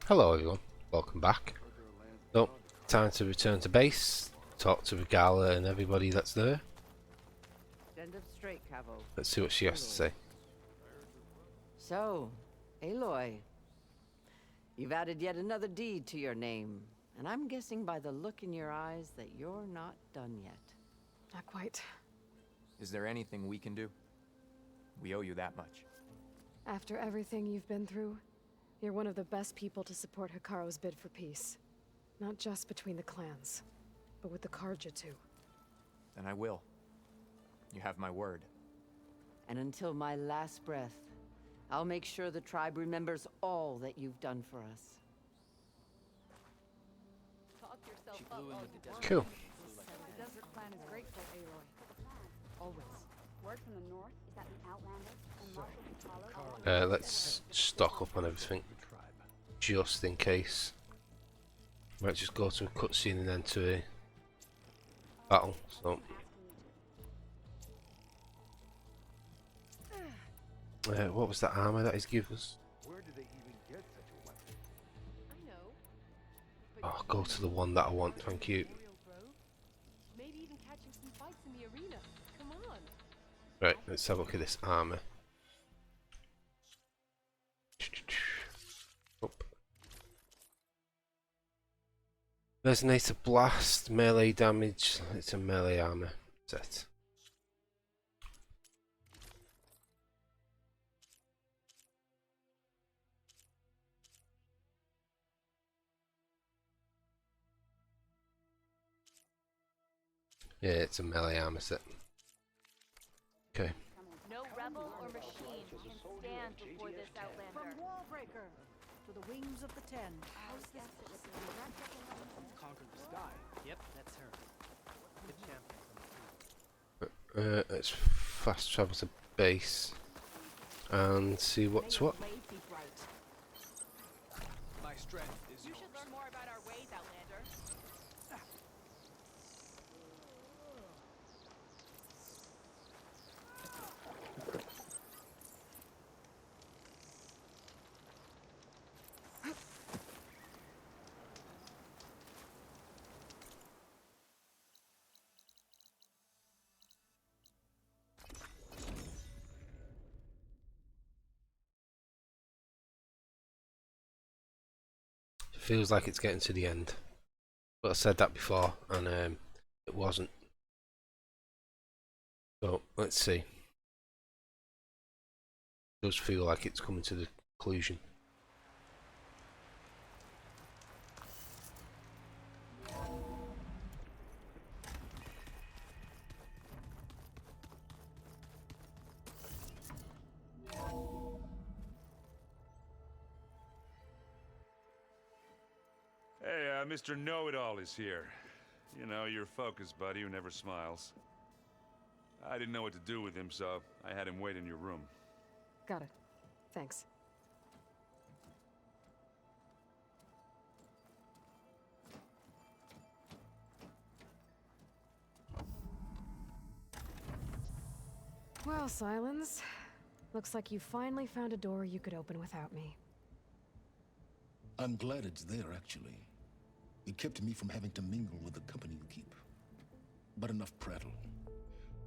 Hello everyone, welcome back. So, time to return to base, talk to Regala and everybody that's there. Stand up straight, Cavo. Let's see what she has to say. So, Aloy, you've added yet another deed to your name, and I'm guessing by the look in your eyes that you're not done yet. Not quite. Is there anything we can do? We owe you that much. After everything you've been through, you're one of the best people to support Hikaru's bid for peace. Not just between the clans, but with the Karja too. Then I will. You have my word. And until my last breath, I'll make sure the tribe remembers all that you've done for us. Cool. The desert clan is grateful, Aloy. Always. Word from the north is that the Outlanders and Marshal Italo... Let's stock up on everything, just in case. Might just go to a cutscene and then to a battle, so... what was that armor that he's given us? Where did they even get such a weapon? I know. Oh, go to the one that I want, thank you. Maybe even catching some fights in the arena. Come on. Right, let's have a look at this armor. Up. Resonator blast, melee damage. It's a melee armor set. Yeah, it's a melee armor set. Okay. No rebel or machine can stand before this Outlander. Wallbreaker to the wings of the Ten. Conquer the sky. Yep, that's her. The champion. Let's fast travel to base and see what's what. My strength is You yours. should learn more about our ways, Outlander. Feels like it's getting to the end, but I said that before and it wasn't. So let's see. Does feel like it's coming to the conclusion. Hey, Mr. Know-It-All is here. You know, your focus buddy who never smiles. I didn't know what to do with him, so I had him wait in your room. Got it. Thanks. Well, Silence. Looks like you finally found a door you could open without me. I'm glad it's there, actually. It kept me from having to mingle with the company you keep. But enough prattle.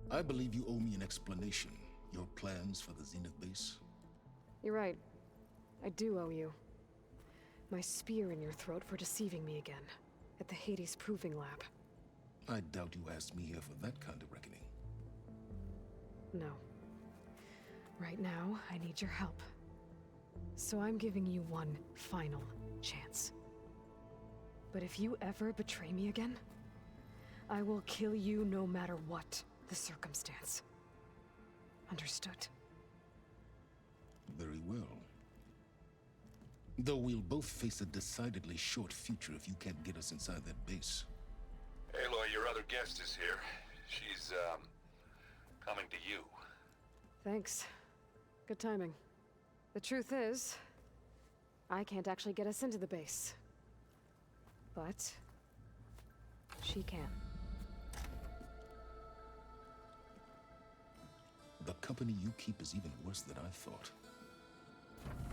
I believe you owe me an explanation. Your plans for the Zenith base? You're right. I do owe you. My spear in your throat for deceiving me again. At the Hades Proving Lab. I doubt you asked me here for that kind of reckoning. No. Right now, I need your help. So I'm giving you one final chance. But if you ever betray me again, I will kill you no matter what the circumstance. Understood? Very well. Though we'll both face a decidedly short future if you can't get us inside that base. Aloy, your other guest is here. She's, coming to you. Thanks. Good timing. The truth is, I can't actually get us into the base. But she can. The company you keep is even worse than I thought.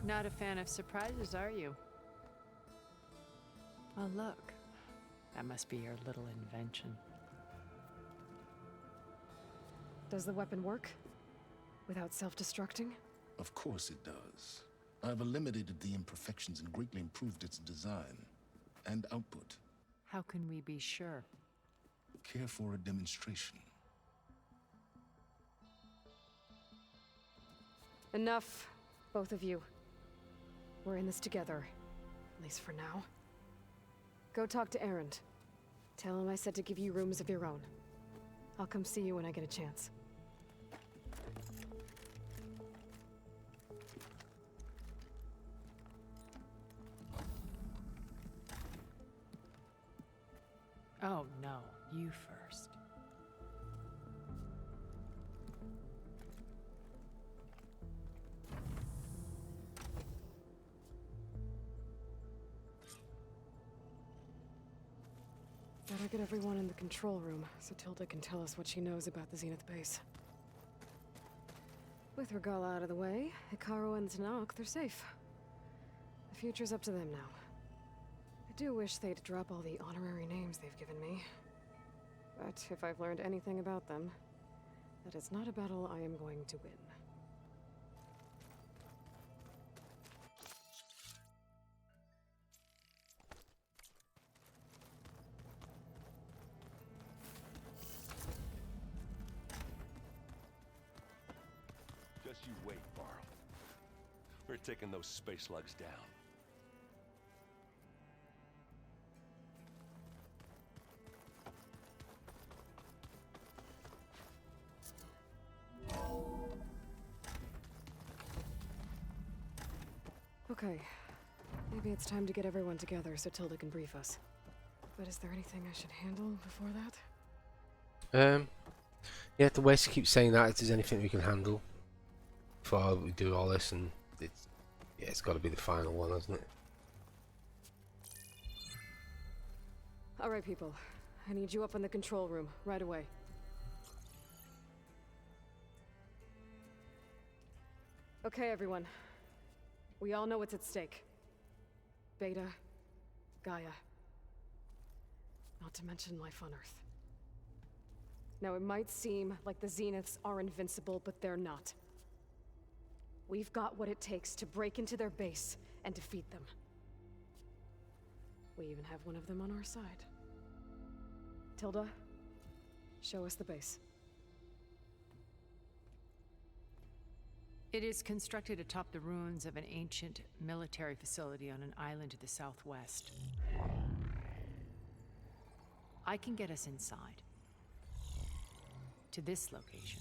Not a fan of surprises, are you? Oh, look. That must be your little invention. Does the weapon work? Without self-destructing? Of course it does. I've eliminated the imperfections and greatly improved its design and output. How can we be sure? Care for a demonstration? Enough, both of you. We're in this together, at least for now. Go talk to Erend. Tell him I said to give you rooms of your own. I'll come see you when I get a chance. Oh, no. You first. Better get everyone in the control room so Tilda can tell us what she knows about the Zenith base. With Regala out of the way, Hikaru and Tanakh, they're safe. The future's up to them now. I do wish they'd drop all the honorary names they've given me. But if I've learned anything about them, that it's not a battle I am going to win. Just you wait, Varl. We're taking those space slugs down. Okay. Maybe it's time to get everyone together so Tilda can brief us. But is there anything I should handle before that? Yeah, the West keeps saying that if there's anything we can handle before we do all this, and it's got to be the final one, hasn't it? Alright, people. I need you up in the control room, right away. Okay, everyone. We all know what's at stake. Beta, Gaia. Not to mention life on Earth. Now, it might seem like the Zeniths are invincible, but they're not. We've got what it takes to break into their base and defeat them. We even have one of them on our side. Tilda, show us the base. It is constructed atop the ruins of an ancient military facility on an island to the southwest. I can get us inside. To this location.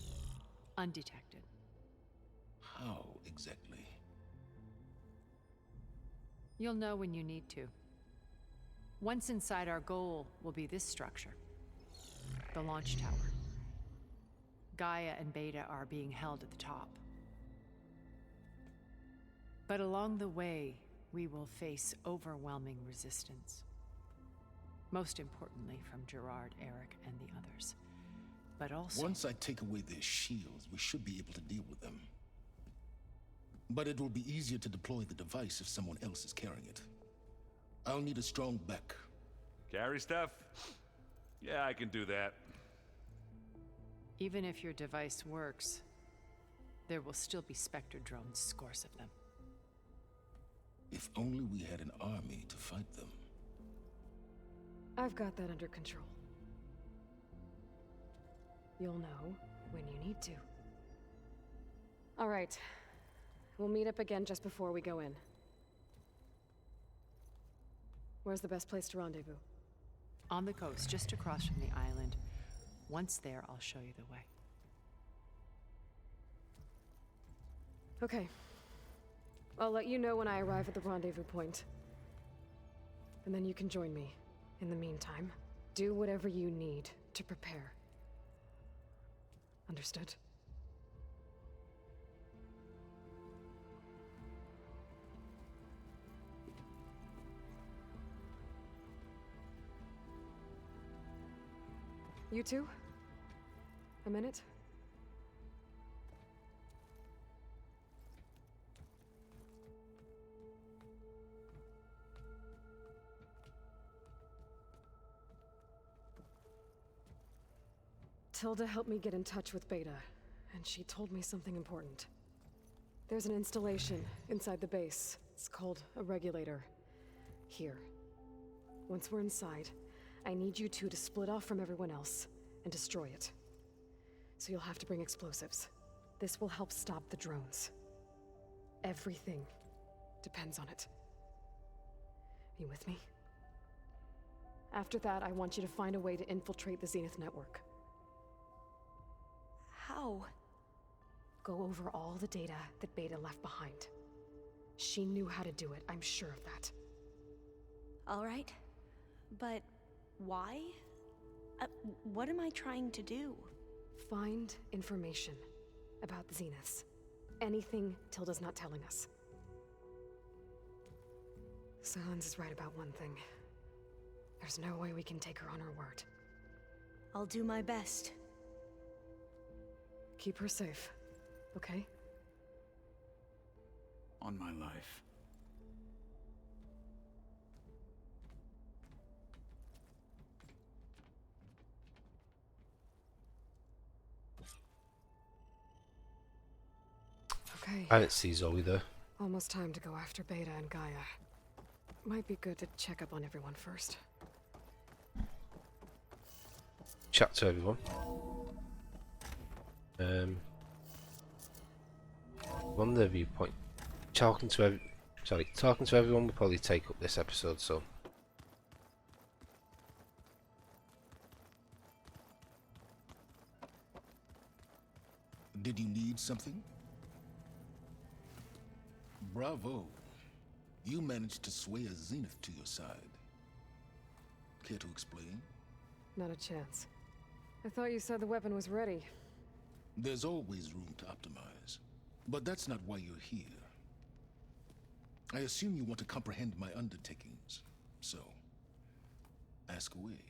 Undetected. How exactly? You'll know when you need to. Once inside, our goal will be this structure. The launch tower. Gaia and Beta are being held at the top. But along the way, we will face overwhelming resistance. Most importantly from Gerard, Eric, and the others. But also... Once I take away their shields, we should be able to deal with them. But it will be easier to deploy the device if someone else is carrying it. I'll need a strong back. Carry stuff? Yeah, I can do that. Even if your device works, there will still be Spectre drones, scores of them. If only we had an army to fight them. I've got that under control. You'll know when you need to. All right. We'll meet up again just before we go in. Where's the best place to rendezvous? On the coast, just across from the island. Once there, I'll show you the way. Okay. I'll let you know when I arrive at the rendezvous point. And then you can join me. In the meantime, do whatever you need to prepare. Understood? You two? A minute? Tilda helped me get in touch with Beta, and she told me something important. There's an installation inside the base. It's called a regulator. Here. Once we're inside, I need you two to split off from everyone else and destroy it. So you'll have to bring explosives. This will help stop the drones. Everything depends on it. Are you with me? After that, I want you to find a way to infiltrate the Zenith network. How? Go over all the data that Beta left behind. She knew how to do it, I'm sure of that. All right. But why? What am I trying to do? Find information about the Zeniths. Anything Tilda's not telling us. Sans is right about one thing. There's no way we can take her on her word. I'll do my best. Keep her safe, okay? On my life. Okay. I didn't see Zoe there. Almost time to go after Beta and Gaia. Might be good to check up on everyone first. Chat to everyone. On the viewpoint, talking to everyone will probably take up this episode. So Did you need something? Bravo. You managed to sway a Zenith to your side. Care to explain? Not a chance. I thought you said the weapon was ready. There's always room to optimize. But that's not why you're here. I assume you want to comprehend my undertakings. So, ask away.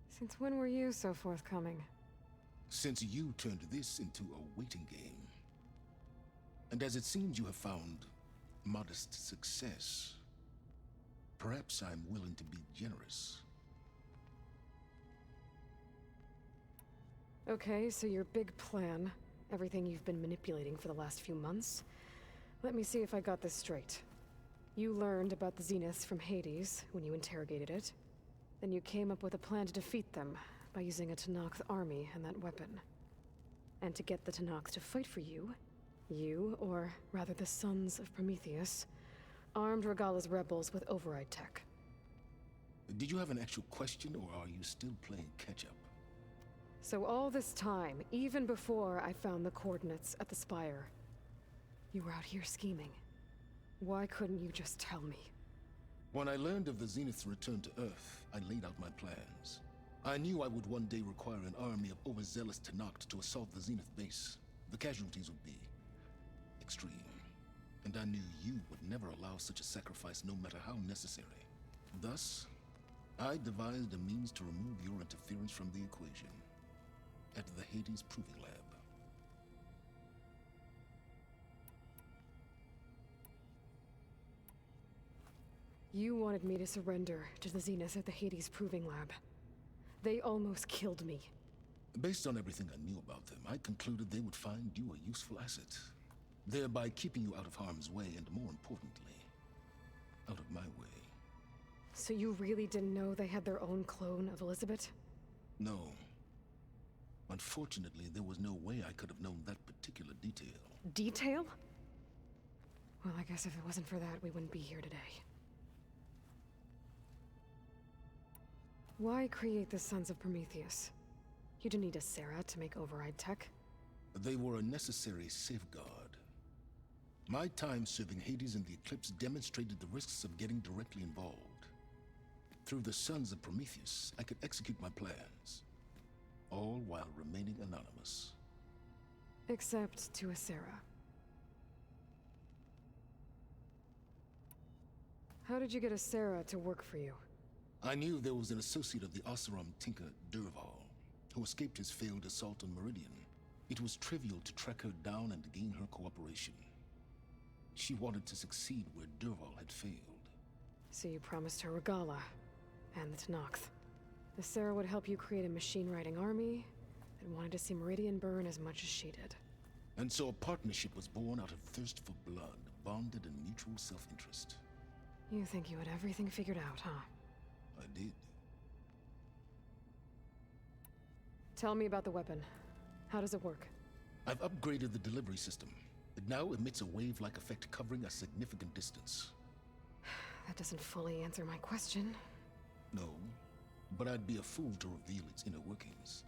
Since when were you so forthcoming? Since you turned this into a waiting game. And as it seems you have found modest success, perhaps I'm willing to be generous. Okay, so your big plan, everything you've been manipulating for the last few months. Let me see if I got this straight. You learned about the Zeniths from Hades when you interrogated it. Then you came up with a plan to defeat them by using a Tenakth army and that weapon. And to get the Tenakth to fight for you, or rather the Sons of Prometheus, armed Regalla's rebels with override tech. Did you have an actual question, or are you still playing catch-up? So all this time, even before I found the coordinates at the Spire, you were out here scheming. Why couldn't you just tell me? When I learned of the Zenith's return to Earth, I laid out my plans. I knew I would one day require an army of overzealous Tenakth to assault the Zenith base. The casualties would be extreme. And I knew you would never allow such a sacrifice, no matter how necessary. Thus, I devised a means to remove your interference from the equation. At the Hades Proving Lab. You wanted me to surrender to the Zenith at the Hades Proving Lab. They almost killed me. Based on everything I knew about them, I concluded they would find you a useful asset, thereby keeping you out of harm's way and, more importantly, out of my way. So you really didn't know they had their own clone of Elizabeth? No. Unfortunately, there was no way I could have known that particular detail. Detail? Well, I guess if it wasn't for that, we wouldn't be here today. Why create the Sons of Prometheus? You didn't need a Sarah to make override tech. They were a necessary safeguard. My time serving Hades in the Eclipse demonstrated the risks of getting directly involved. Through the Sons of Prometheus, I could execute my plans. All while remaining anonymous. Except to a Sarah. How did you get a Sarah to work for you? I knew there was an associate of the Oseram tinker, Derval, who escaped his failed assault on Meridian. It was trivial to track her down and gain her cooperation. She wanted to succeed where Derval had failed. So you promised her Regalla, and the Tenakth. The Sarah would help you create a machine-riding army, and wanted to see Meridian burn as much as she did. And so a partnership was born out of thirst for blood, bonded in mutual self-interest. You think you had everything figured out, huh? I did. Tell me about the weapon. How does it work? I've upgraded the delivery system. It now emits a wave-like effect covering a significant distance. That doesn't fully answer my question. No, but I'd be a fool to reveal its inner workings.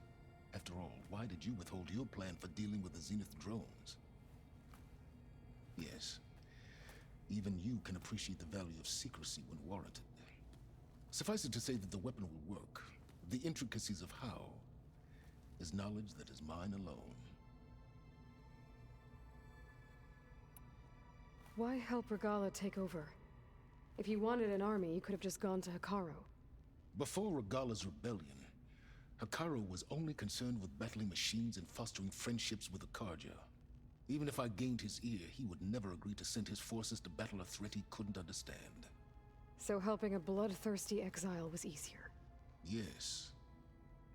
After all, why did you withhold your plan for dealing with the Zenith drones? Yes, even you can appreciate the value of secrecy when warranted. Suffice it to say that the weapon will work. The intricacies of how is knowledge that is mine alone. Why help Regala take over? If you wanted an army, you could have just gone to Hikaru. Before Regala's rebellion, Hikaru was only concerned with battling machines and fostering friendships with the Karja. Even if I gained his ear, he would never agree to send his forces to battle a threat he couldn't understand. So helping a bloodthirsty exile was easier? Yes,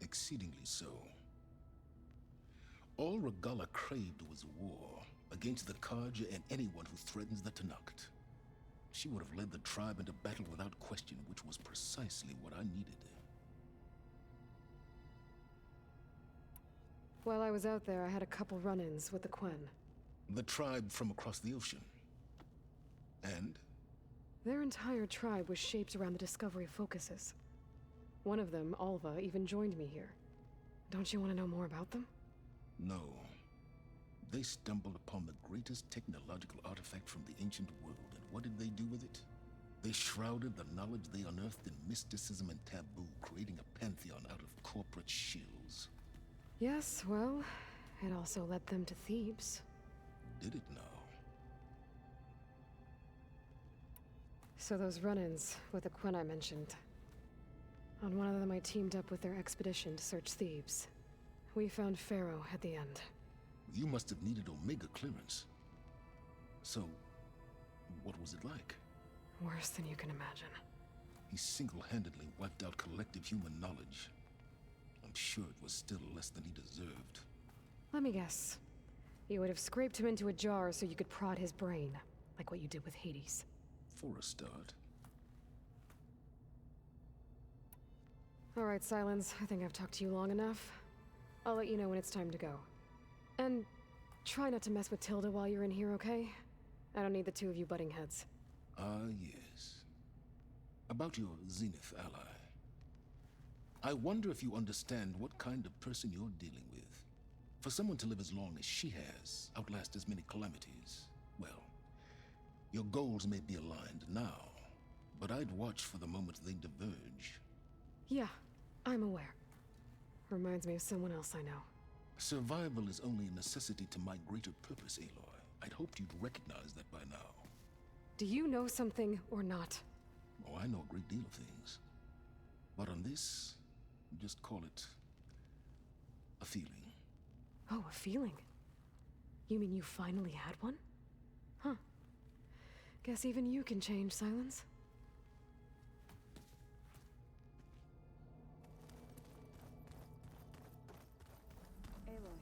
exceedingly so. All Regala craved was war against the Karja and anyone who threatens the Tenakt. She would have led the tribe into battle without question, which was precisely what I needed. While I was out there, I had a couple run-ins with the Quen. The tribe from across the ocean. And? Their entire tribe was shaped around the discovery of focuses. One of them, Alva, even joined me here. Don't you want to know more about them? No. They stumbled upon the greatest technological artifact from the ancient world, and what did they do with it? They shrouded the knowledge they unearthed in mysticism and taboo, creating a pantheon out of corporate shills. Yes, well, it also led them to Thebes. Did it now? So those run-ins with the Quen I mentioned. On one of them I teamed up with their expedition to search Thebes. We found Pharaoh at the end. You must have needed Omega clearance. So, what was it like? Worse than you can imagine. He single-handedly wiped out collective human knowledge. I'm sure it was still less than he deserved. Let me guess. You would have scraped him into a jar so you could prod his brain, like what you did with Hades. For a start. All right, Silence. I think I've talked to you long enough. I'll let you know when it's time to go. And try not to mess with Tilda while you're in here, okay? I don't need the two of you butting heads. Ah, yes. About your Zenith ally. I wonder if you understand what kind of person you're dealing with. For someone to live as long as she has, outlast as many calamities, well, your goals may be aligned now, but I'd watch for the moment they diverge. Yeah, I'm aware. Reminds me of someone else I know. Survival is only a necessity to my greater purpose, Aloy. I'd hoped you'd recognize that by now. Do you know something or not? Oh, I know a great deal of things. But on this, just call it a feeling. Oh, a feeling? You mean you finally had one? Huh. Guess even you can change, Silence. Aloy,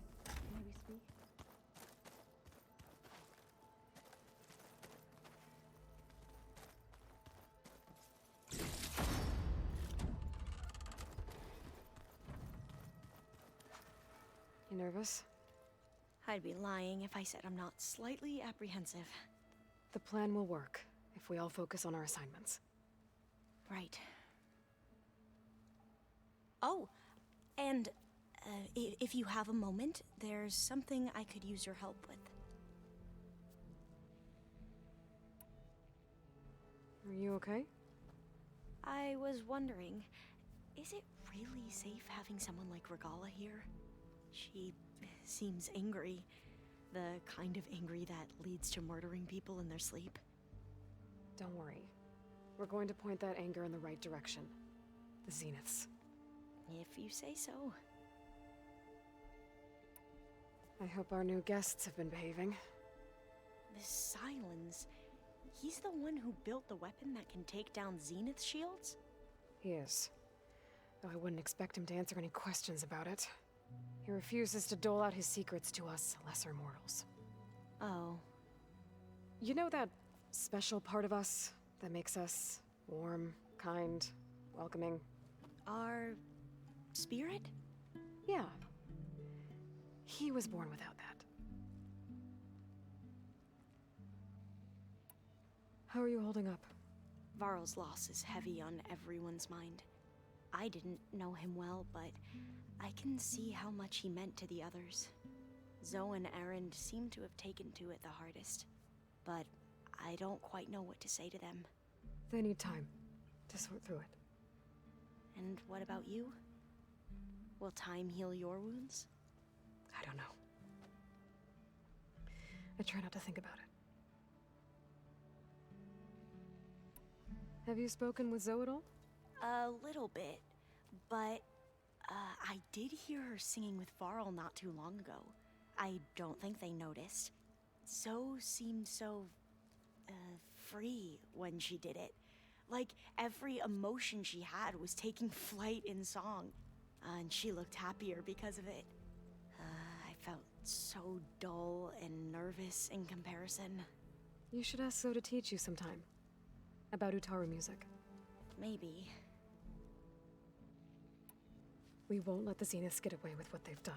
may we speak? You nervous? I'd be lying if I said I'm not slightly apprehensive. The plan will work if we all focus on our assignments. Right. Oh, and if you have a moment, there's something I could use your help with. Are you okay? I was wondering, is it really safe having someone like Regala here? She seems angry. The kind of angry that leads to murdering people in their sleep. Don't worry. We're going to point that anger in the right direction. The Zeniths. If you say so. I hope our new guests have been behaving. This Silence, he's the one who built the weapon that can take down Zenith shields? He is. Though I wouldn't expect him to answer any questions about it. He refuses to dole out his secrets to us, lesser mortals. Oh. You know that special part of us that makes us warm, kind, welcoming? Our spirit? Yeah. He was born without that. How are you holding up? Varl's loss is heavy on everyone's mind. I didn't know him well, but I can see how much he meant to the others. Zoe and Erend seem to have taken to it the hardest, but I don't quite know what to say to them. They need time to sort through it. And what about you? Will time heal your wounds? I don't know. I try not to think about it. Have you spoken with Zoe at all? A little bit, but I did hear her singing with Varl not too long ago. I don't think they noticed. Zoe seemed so free when she did it. Like every emotion she had was taking flight in song. And she looked happier because of it. I felt so dull and nervous in comparison. You should ask Zoe to teach you sometime. About Utaru music. Maybe. We won't let the Zeniths get away with what they've done.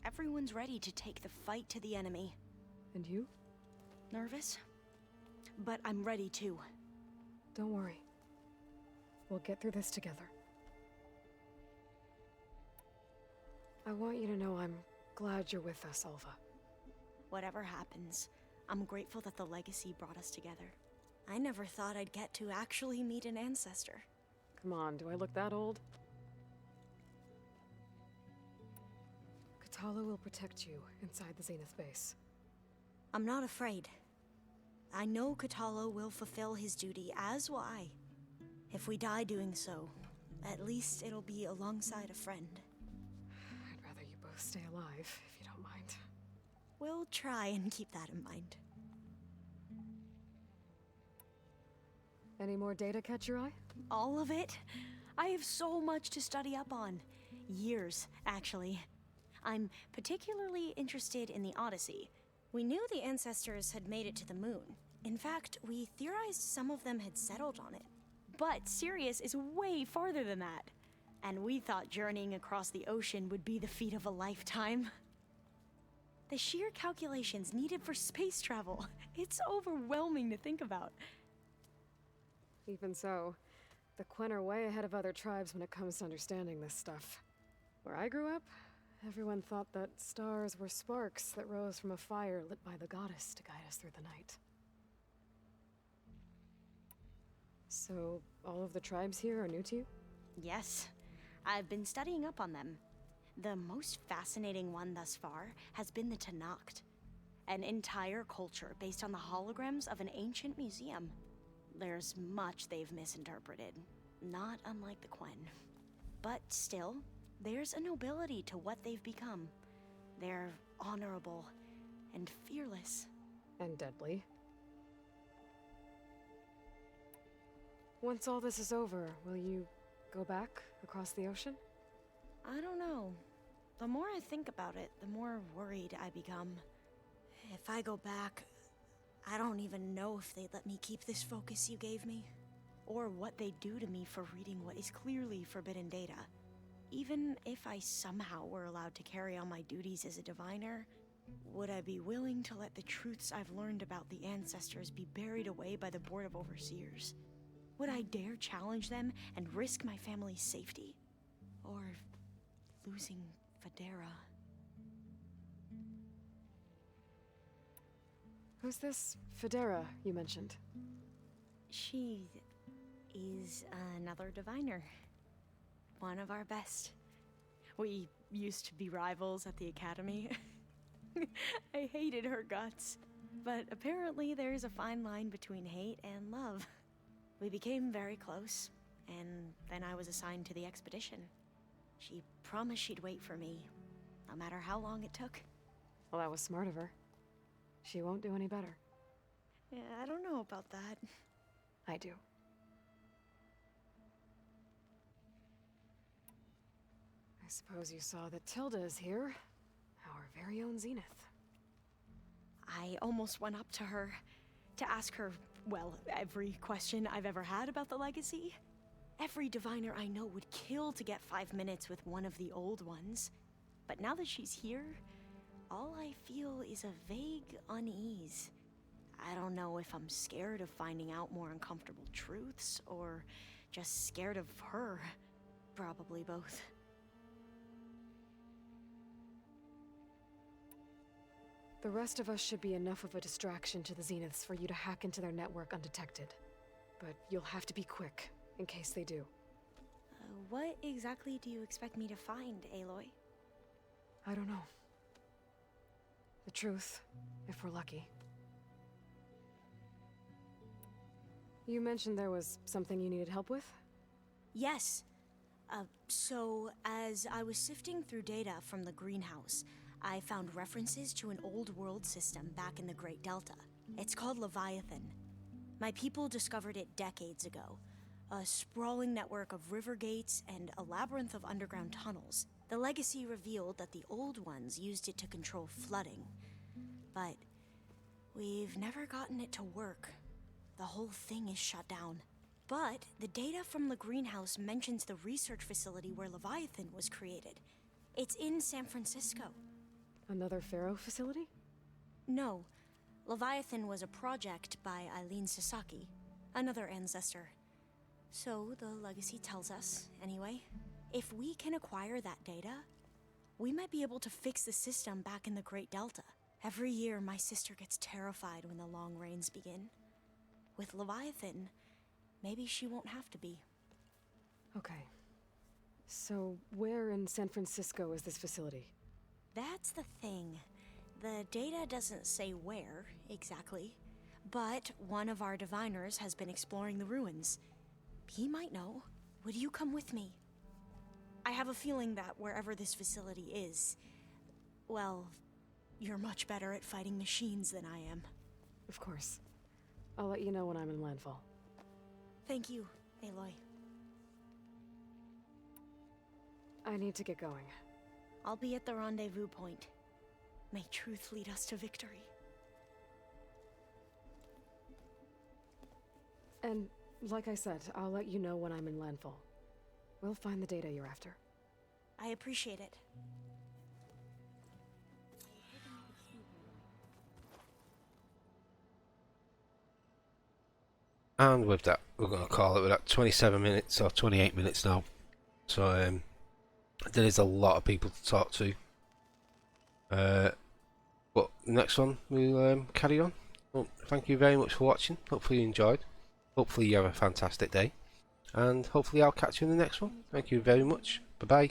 Everyone's ready to take the fight to the enemy. And you? Nervous? But I'm ready too. Don't worry. We'll get through this together. I want you to know I'm glad you're with us, Alva. Whatever happens, I'm grateful that the legacy brought us together. I never thought I'd get to actually meet an ancestor. Come on, do I look that old? Katala will protect you inside the Zenith base. I'm not afraid. I know Katala will fulfill his duty, as will I. If we die doing so, at least it'll be alongside a friend. I'd rather you both stay alive, if you don't mind. We'll try and keep that in mind. Any more data catch your eye? All of it? I have so much to study up on. Years, actually. I'm particularly interested in the Odyssey. We knew the ancestors had made it to the moon. In fact, we theorized some of them had settled on it. But Sirius is way farther than that. And we thought journeying across the ocean would be the feat of a lifetime. The sheer calculations needed for space travel, it's overwhelming to think about. Even so, the Quen are way ahead of other tribes when it comes to understanding this stuff. Where I grew up, everyone thought that stars were sparks that rose from a fire lit by the goddess to guide us through the night. So, all of the tribes here are new to you? Yes, I've been studying up on them. The most fascinating one thus far has been the Tenakth, an entire culture based on the holograms of an ancient museum. There's much they've misinterpreted, not unlike the Quen. But still, there's a nobility to what they've become. They're honorable and fearless. And deadly. Once all this is over, will you go back across the ocean? I don't know. The more I think about it, the more worried I become. If I go back, I don't even know if they'd let me keep this focus you gave me, or what they'd do to me for reading what is clearly forbidden data. Even if I somehow were allowed to carry on my duties as a diviner, would I be willing to let the truths I've learned about the ancestors be buried away by the Board of Overseers? Would I dare challenge them and risk my family's safety? Or losing Federa? Who's this Federa you mentioned? She is another diviner. One of our best. We used to be rivals at the academy. I hated her guts. But apparently there's a fine line between hate and love. We became very close, and then I was assigned to the expedition. She promised she'd wait for me, no matter how long it took. Well, that was smart of her. She won't do any better. Yeah, I don't know about that. I do. I I suppose you saw that Tilda is here. Our very own Zenith. I almost went up to her to ask her, well, every question I've ever had about the legacy. Every diviner I know would kill to get 5 minutes with one of the old ones. But now that she's here, all I feel is a vague unease. I don't know if I'm scared of finding out more uncomfortable truths, or just scared of her. Probably both. The rest of us should be enough of a distraction to the Zeniths for you to hack into their network undetected. But you'll have to be quick, in case they do. What exactly do you expect me to find, Aloy? I don't know. The truth, if we're lucky. You mentioned there was something you needed help with? Yes. So, as I was sifting through data from the greenhouse, I found references to an old world system back in the Great Delta. It's called Leviathan. My people discovered it decades ago. A sprawling network of river gates and a labyrinth of underground tunnels. The legacy revealed that the old ones used it to control flooding. But we've never gotten it to work. The whole thing is shut down. But the data from the greenhouse mentions the research facility where Leviathan was created. It's in San Francisco. Another Pharaoh facility? No. Leviathan was a project by Eileen Sasaki, another ancestor. So the legacy tells us, anyway. If we can acquire that data, we might be able to fix the system back in the Great Delta. Every year, my sister gets terrified when the long rains begin. With Leviathan, maybe she won't have to be. Okay. So, where in San Francisco is this facility? That's the thing. The data doesn't say where, exactly. But one of our diviners has been exploring the ruins. He might know. Would you come with me? I have a feeling that wherever this facility is, well, you're much better at fighting machines than I am. Of course. I'll let you know when I'm in landfall. Thank you, Aloy. I need to get going. I'll be at the rendezvous point. May truth lead us to victory. And, like I said, I'll let you know when I'm in landfall. We'll find the data you're after. I appreciate it. And with that, we're going to call it. We're at 27 minutes or 28 minutes now. So there is a lot of people to talk to. But next one, we'll carry on. Well, thank you very much for watching. Hopefully you enjoyed. Hopefully you have a fantastic day. And hopefully I'll catch you in the next one. Thank you very much. Bye bye.